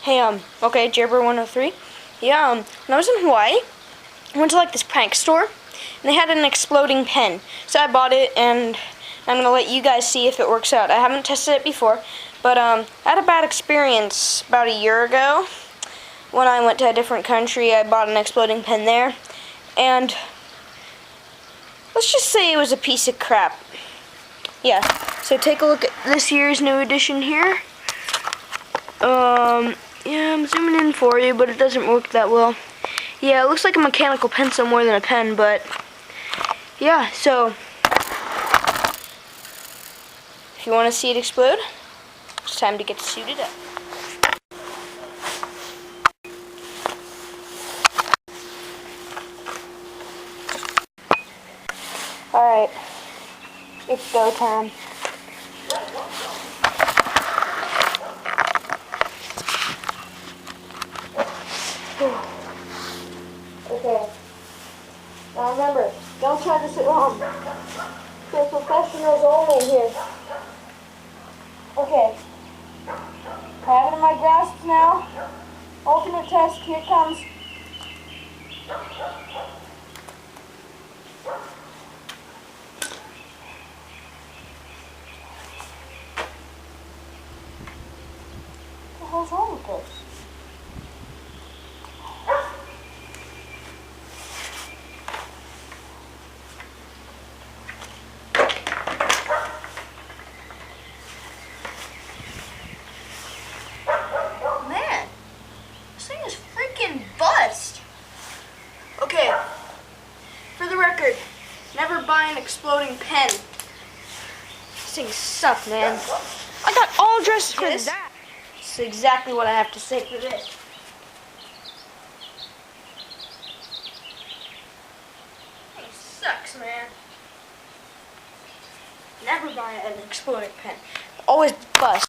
Hey, okay, Jabber103. Yeah, when I was in Hawaii, I went to like this prank store, and they had an exploding pen. So I bought it, and I'm gonna let you guys see if it works out. I haven't tested it before, but I had a bad experience about a year ago. When I went to a different country, I bought an exploding pen there, and let's just say it was a piece of crap. Yeah, so take a look at this year's new edition here. Yeah, I'm zooming in for you, but it doesn't work that well. Yeah, it looks like a mechanical pencil more than a pen, but yeah, so if you want to see it explode, it's time to get suited up. Alright, it's go time. Okay. Now remember, don't try this at home. For professionals only here. Okay. I have it in my grasp now. Ultimate test, here it comes. What the hell's wrong with this? Man, this thing is freaking bust. Okay, for the record, never buy an exploding pen. These things suck, man. I got all dressed for this. This is exactly what I have to say for this. It sucks, man. Never buy an exploding pen. Always bust.